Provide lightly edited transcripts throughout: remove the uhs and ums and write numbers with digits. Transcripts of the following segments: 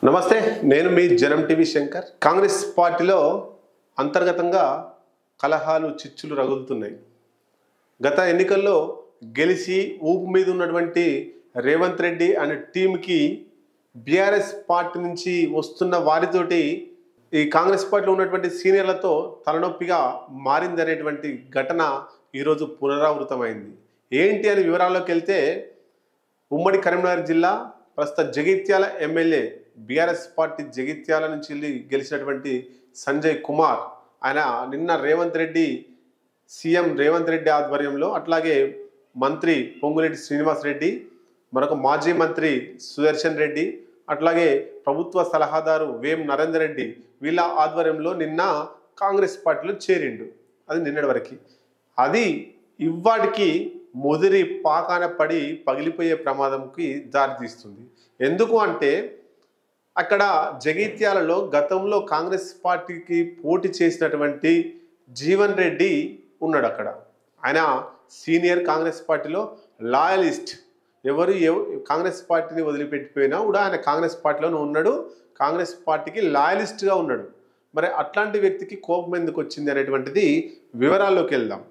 నమస్తే, నేను మీ జనం టీవీ శంకర్. కాంగ్రెస్ పార్టీలో అంతర్గతంగా కలహాలు చిచ్చులు రగులుతున్నాయి. గత ఎన్నికల్లో గెలిచి ఊపు మీద ఉన్నటువంటి రేవంత్ రెడ్డి అనే టీంకి బీఆర్ఎస్ పార్టీ నుంచి వస్తున్న వారితోటి ఈ కాంగ్రెస్ పార్టీలో ఉన్నటువంటి సీనియర్లతో తలనొప్పిగా మారిందనేటువంటి ఘటన ఈరోజు పునరావృతమైంది. ఏంటి అని వివరాల్లోకి వెళ్తే, ఉమ్మడి కరీంనగర్ జిల్లా ప్రస్తుత Jagtial MLA BRS party Jagtial నుంచి వెళ్ళి గెలిచినటువంటి సంజయ్ కుమార్, ఆయన నిన్న సీఎం రేవంత్ రెడ్డి ఆధ్వర్యంలో, అట్లాగే మంత్రి పొంగులేటి శ్రీనివాస్ రెడ్డి, మరొక మాజీ మంత్రి సుదర్శన్ రెడ్డి, అట్లాగే ప్రభుత్వ సలహాదారు వేం నరేందర్ రెడ్డి, వీళ్ళ ఆధ్వర్యంలో నిన్న కాంగ్రెస్ పార్టీలో చేరిండు. అది నిన్నటి వరకు. అది ఇవాటికి ముదిరి పాకాన పడి పగిలిపోయే ప్రమాదంకి దారితీస్తుంది. ఎందుకు అంటే, అక్కడ జగిత్యాలలో గతంలో కాంగ్రెస్ పార్టీకి పోటీ చేసినటువంటి జీవన్ రెడ్డి ఉన్నాడు. అక్కడ ఆయన సీనియర్ కాంగ్రెస్ పార్టీలో లాయలిస్ట్. ఎవరు కాంగ్రెస్ పార్టీని వదిలిపెట్టిపోయినా కూడా ఆయన కాంగ్రెస్ పార్టీలోనే ఉన్నాడు, కాంగ్రెస్ పార్టీకి లాయలిస్ట్గా ఉన్నాడు. మరి అట్లాంటి వ్యక్తికి కోపం ఎందుకు వచ్చింది అనేటువంటిది వివరాల్లోకి వెళ్దాం.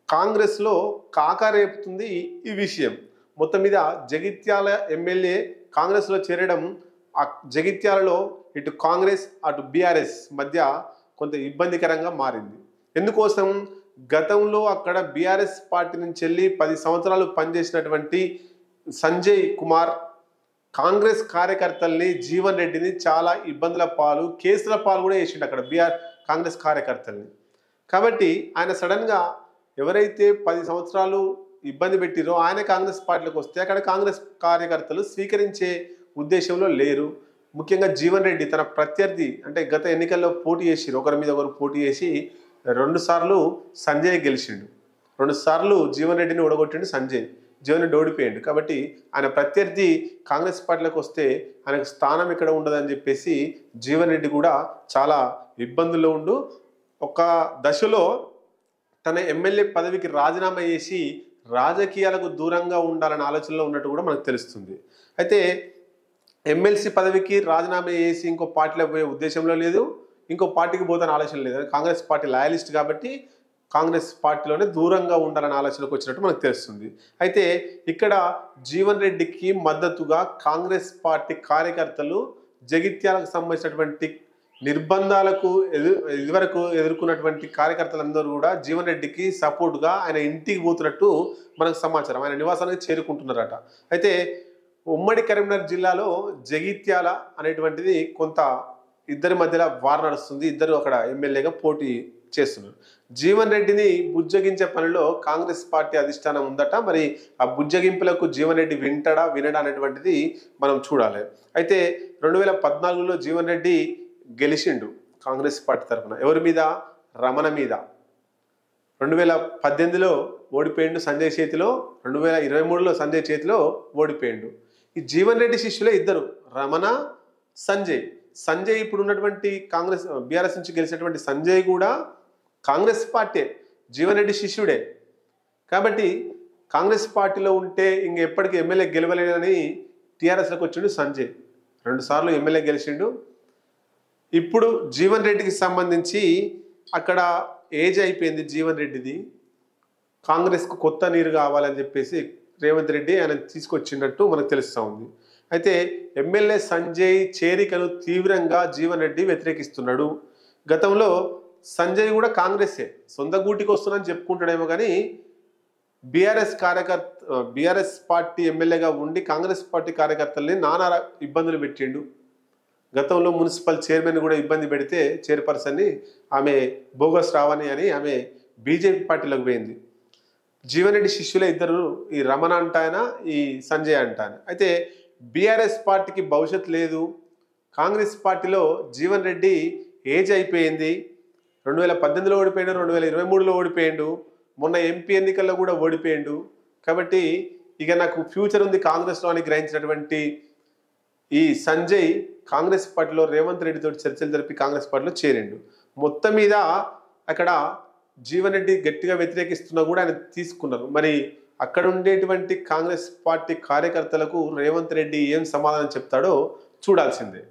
కాంగ్రెస్లో కాకరేపుతుంది ఈ విషయం. మొత్తం మీద జగిత్యాల ఎమ్మెల్యే కాంగ్రెస్లో చేరడం ఆ జగిత్యాలలో ఇటు కాంగ్రెస్ అటు బీఆర్ఎస్ మధ్య కొంత ఇబ్బందికరంగా మారింది. ఎందుకోసం, గతంలో అక్కడ బీఆర్ఎస్ పార్టీ నుంచి వెళ్ళి 10 సంవత్సరాలు పనిచేసినటువంటి సంజయ్ కుమార్ కాంగ్రెస్ కార్యకర్తల్ని, జీవన్ రెడ్డిని చాలా ఇబ్బందుల పాలు, కేసుల పాలు కూడా వేసిండు అక్కడ కాంగ్రెస్ కార్యకర్తల్ని. కాబట్టి ఆయన సడన్గా ఎవరైతే 10 సంవత్సరాలు ఇబ్బంది పెట్టిరో ఆయన కాంగ్రెస్ పార్టీలోకి వస్తే అక్కడ కాంగ్రెస్ కార్యకర్తలు స్వీకరించే ఉద్దేశంలో లేరు. ముఖ్యంగా జీవన్ రెడ్డి తన ప్రత్యర్థి, అంటే గత ఎన్నికల్లో పోటీ చేసి ఒకరి మీద ఒకరు పోటీ చేసి 2 సార్లు సంజయ్ గెలిచిండు, 2 సార్లు జీవన్ రెడ్డిని ఓడగొట్టిండు జీవన్ రెడ్డి ఓడిపోయిండు. కాబట్టి ఆయన ప్రత్యర్థి కాంగ్రెస్ పార్టీలోకి వస్తే ఆయనకు స్థానం ఇక్కడ ఉండదని చెప్పేసి జీవన్ రెడ్డి కూడా చాలా ఇబ్బందుల్లో ఉండు ఒక దశలో తన ఎమ్మెల్యే పదవికి రాజీనామా చేసి రాజకీయాలకు దూరంగా ఉండాలనే ఆలోచనలో ఉన్నట్టు కూడా మనకు తెలుస్తుంది. అయితే ఎమ్మెల్సీ పదవికి రాజీనామా చేసి ఇంకో పార్టీలో పోయే ఉద్దేశంలో లేదు, ఇంకో పార్టీకి పోతాన ఆలోచన లేదు. కాంగ్రెస్ పార్టీ లాయలిస్ట్ కాబట్టి కాంగ్రెస్ పార్టీలోనే దూరంగా ఉండాలనే ఆలోచనకు వచ్చినట్టు మనకు తెలుస్తుంది. అయితే ఇక్కడ జీవన్ రెడ్డికి మద్దతుగా కాంగ్రెస్ పార్టీ కార్యకర్తలు జగిత్యాలకు సంబంధించినటువంటి నిర్బంధాలకు ఇదివరకు ఎదుర్కొన్నటువంటి కార్యకర్తలందరూ కూడా జీవన్ రెడ్డికి సపోర్ట్గా ఆయన ఇంటికి పోతున్నట్టు మనకు సమాచారం. ఆయన నివాసానికి చేరుకుంటున్నారట. అయితే ఉమ్మడి కరీంనగర్ జిల్లాలో జగిత్యాల అనేటువంటిది కొంత ఇద్దరి మధ్యలో వార్ నడుస్తుంది. ఇద్దరు అక్కడ ఎమ్మెల్యేగా పోటీ చేస్తున్నారు. జీవన్ రెడ్డిని బుజ్జగించే పనిలో కాంగ్రెస్ పార్టీ అధిష్టానం ఉందట. మరి ఆ బుజ్జగింపులకు జీవన్ రెడ్డి వినడా అనేటువంటిది మనం చూడాలి. అయితే 2014లో జీవన్ రెడ్డి గెలిచిండు కాంగ్రెస్ పార్టీ తరఫున. ఎవరి మీద? రమణ మీద. 2018లో ఓడిపోయిండు సంజయ్ చేతిలో, 2023లో సంజయ్ చేతిలో ఓడిపోయిండు. ఈ జీవన్ రెడ్డి శిష్యులే ఇద్దరు, రమణ, సంజయ్ ఇప్పుడు ఉన్నటువంటి కాంగ్రెస్ బీఆర్ఎస్ నుంచి గెలిచినటువంటి సంజయ్ కూడా కాంగ్రెస్ పార్టీ, జీవన్ రెడ్డి శిష్యుడే. కాబట్టి కాంగ్రెస్ పార్టీలో ఉంటే ఇంకెప్పటికీ ఎమ్మెల్యే గెలవలేదని టీఆర్ఎస్లోకి వచ్చిండు సంజయ్. 2 సార్లు ఎమ్మెల్యే గెలిచిండు. ఇప్పుడు జీవన్ రెడ్డికి సంబంధించి అక్కడ ఏజ్ అయిపోయింది జీవన్ రెడ్డిది. కాంగ్రెస్కు కొత్త నీరు కావాలని చెప్పేసి రేవంత్ రెడ్డి ఆయన తీసుకొచ్చినట్టు మనకు తెలుస్తూ ఉంది. అయితే ఎమ్మెల్యే సంజయ్ చేరికను తీవ్రంగా జీవన్ రెడ్డి వ్యతిరేకిస్తున్నాడు. గతంలో సంజయ్ కూడా కాంగ్రెసే, సొంత గూటికి వస్తున్నానని చెప్పుకుంటాడేమో కానీ బీఆర్ఎస్ పార్టీ ఎమ్మెల్యేగా ఉండి కాంగ్రెస్ పార్టీ కార్యకర్తల్ని నానా ఇబ్బందులు పెట్టిండు. గతంలో మున్సిపల్ చైర్మన్ కూడా ఇబ్బంది పెడితే చైర్పర్సన్ని ఆమె బోగస్ రావని అని ఆమె బీజేపీ పార్టీలోకి పోయింది. జీవన్ రెడ్డి శిష్యులే ఇద్దరు, ఈ రమణ అంటాయన, ఈ సంజయ్ అంటాయన. అయితే బీఆర్ఎస్ పార్టీకి భవిష్యత్తు లేదు. కాంగ్రెస్ పార్టీలో జీవన్ రెడ్డి ఏజ్ అయిపోయింది. 2018లో ఓడిపోయాడు, 2023లో ఓడిపోయాడు, మొన్న ఎంపీ ఎన్నికల్లో కూడా ఓడిపోయాడు. కాబట్టి ఇక నాకు ఫ్యూచర్ ఉంది కాంగ్రెస్లో అని గ్రహించినటువంటి ఈ సంజయ్ కాంగ్రెస్ పార్టీలో రేవంత్ రెడ్డితో చర్చలు జరిపి కాంగ్రెస్ పార్టీలో చేరిండు. మొత్తం మీద అక్కడ జీవన్ రెడ్డి గట్టిగా వ్యతిరేకిస్తున్నా కూడా ఆయన తీసుకున్నారు. మరి అక్కడ ఉండేటువంటి కాంగ్రెస్ పార్టీ కార్యకర్తలకు రేవంత్ రెడ్డి ఏం సమాధానం చెప్తాడో చూడాల్సిందే.